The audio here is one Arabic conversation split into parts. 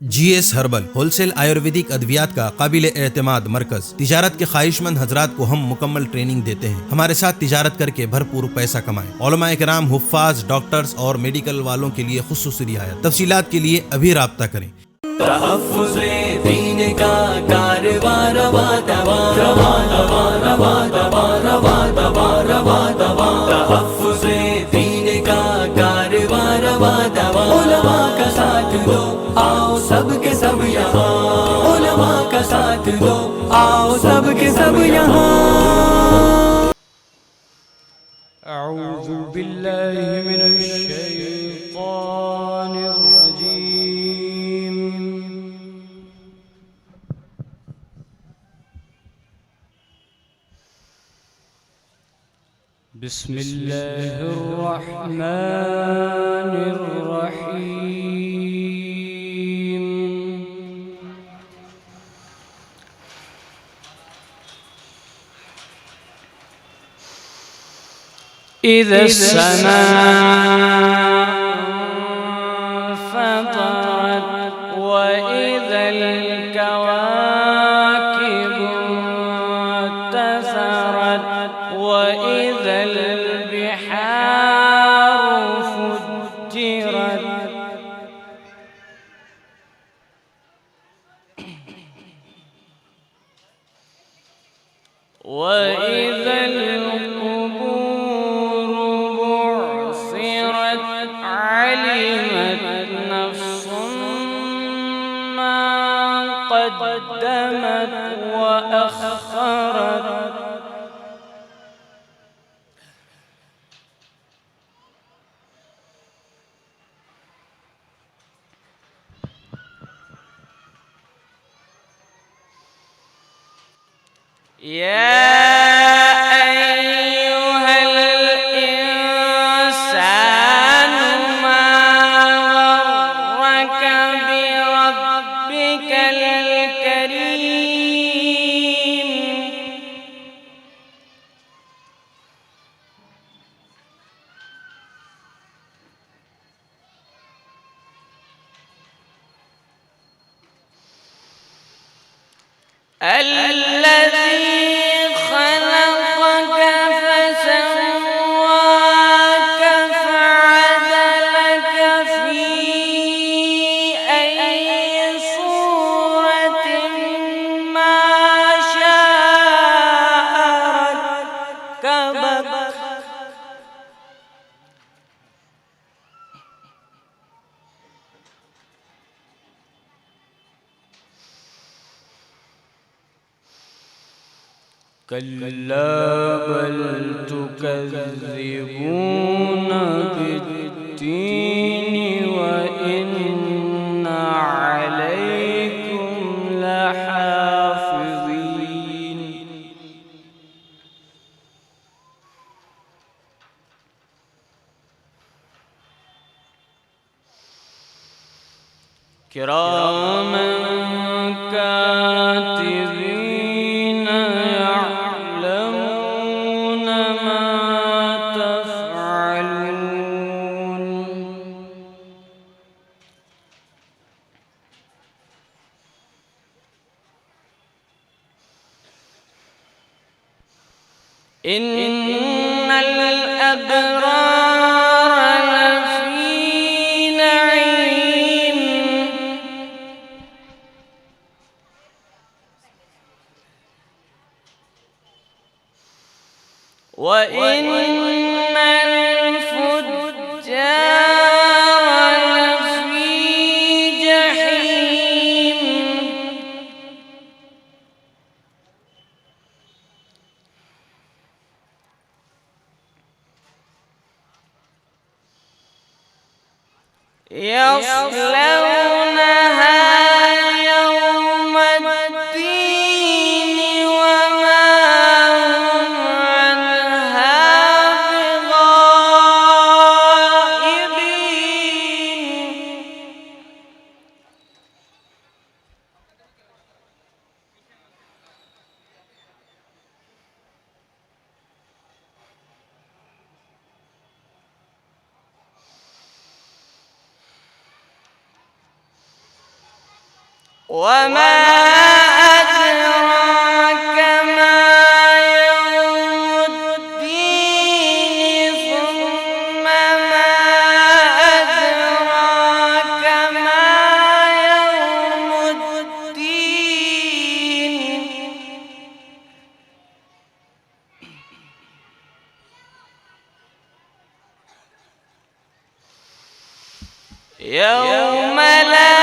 GS herbal wholesale Ayurvedic अद्वियात का काबिल एतमाद मरकज। तिजारत के ख्वाहिशमंद हजरात को हम मुकम्मल ट्रेनिंग देते हैं। हमारे साथ तिजारत करके भरपूर पैसा कमाएं। उलमाए किराम, हुफ्फाज, डॉक्टर्स और मेडिकल वालों के लिए खुसूसी रियायत। तफसीलात के लिए अभी राब्ता करें। तहफ़्फ़ुज़े दीन का कारवां रवा दवा रवा दवा रवा दवा रवा दवा रवा दवा। तहफ़्फ़ुज़े दीन का कारवां रवा दवा। उलमा का साथ दो, आओ सब के सब यहाँ। उलमा का साथ दो, आओ सब के सब यहाँ। अऊज़ु बिल्लाहि मिनश शैतानिर रजीम। बिस्मिल्लाहिर रहमानिर रहीम। इज़ा अस्समाअ फ़तरत व इज़ल कवाकिबु इंतसरत व इज़ल बिहारु फुज्जिरत व इज़ल قدمت وأخرت يا أيها الإنسان ما غرك بربك الكريم الذي خلقك فسواك فعدلك في أي صورة ما شاء ركبك كلا بل تكذبون بالدين وإن عليكم لحافظين كراما كاتبين يعلمون ما تفعلون إن الأبرار لفي نعيم وإن الفجار لفي جحيم يصلونها يوم الدين وما هم عنها بغائبين وما أدراك ما يوم الدين ثم ما أدراك ما يوم الدين يوم لا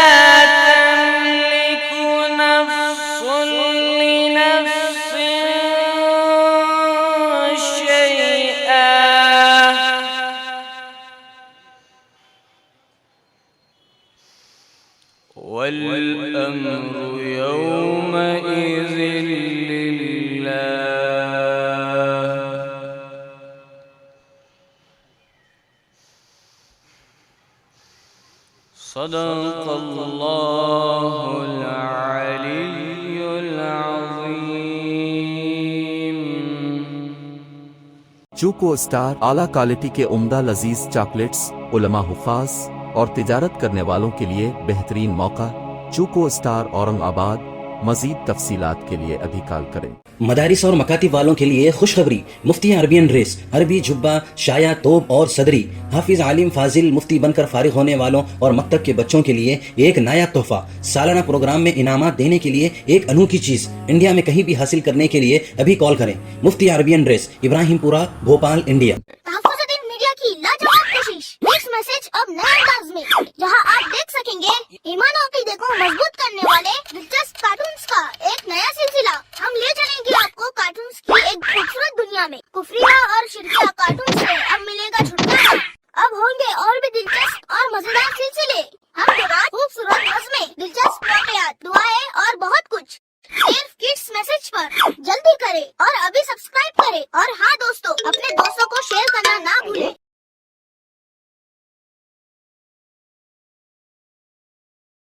تملك نفس لنفس شيئا والأمر يومئذ لله صدق الله العلي العظيم. چوکو اسٹار اعلیٰ کوالٹی کے عمدہ لذیذ چاکلیٹس علماء حفاظ اور تجارت کرنے والوں کے لیے بہترین موقع. چوکو اسٹار اورنگ آباد. مزید تفصیلات کے لیے ابھی کال کریں. مدارس اور مکاتب والوں کے لیے خوشخبری. مفتی عربین ڈریس، عربی جبہ، شایا، توب اور صدری. حافظ عالم فاضل مفتی بن کر فارغ ہونے والوں اور مکتب کے بچوں کے لیے ایک نیا تحفہ. سالانہ پروگرام میں انعامات دینے کے لیے ایک انوکھی چیز. انڈیا میں کہیں بھی حاصل کرنے کے لیے ابھی کال کریں. مفتی عربین ڈریس، ابراہیم پورہ، بھوپال، انڈیا. تحفظ میڈیا کی لاجواب کوشش. نیکسٹ میسج اب نئے انداز میں، جہاں آپ دیکھ سکیں گے ایمان و عقیدے کو مضبوط کرنے والے دلچسپ کارٹونز کا ایک نیا سلسلہ. ہم لے چلیں گے آپ کو کارٹونز کی ایک خوبصورت دنیا میں. کفریہ اور شرکیہ کارٹون سے اب ملے گا چھٹکارا. اب ہوں گے اور بھی دلچسپ اور مزیدار سلسلے. ہم کے بعد خوبصورت نظمیں، دلچسپ واقعات، دعائیں اور بہت کچھ صرف کڈس میسج پر. جلدی کرے اور ابھی سبسکرائب کرے. اور ہاں دوستو، اپنے دوستوں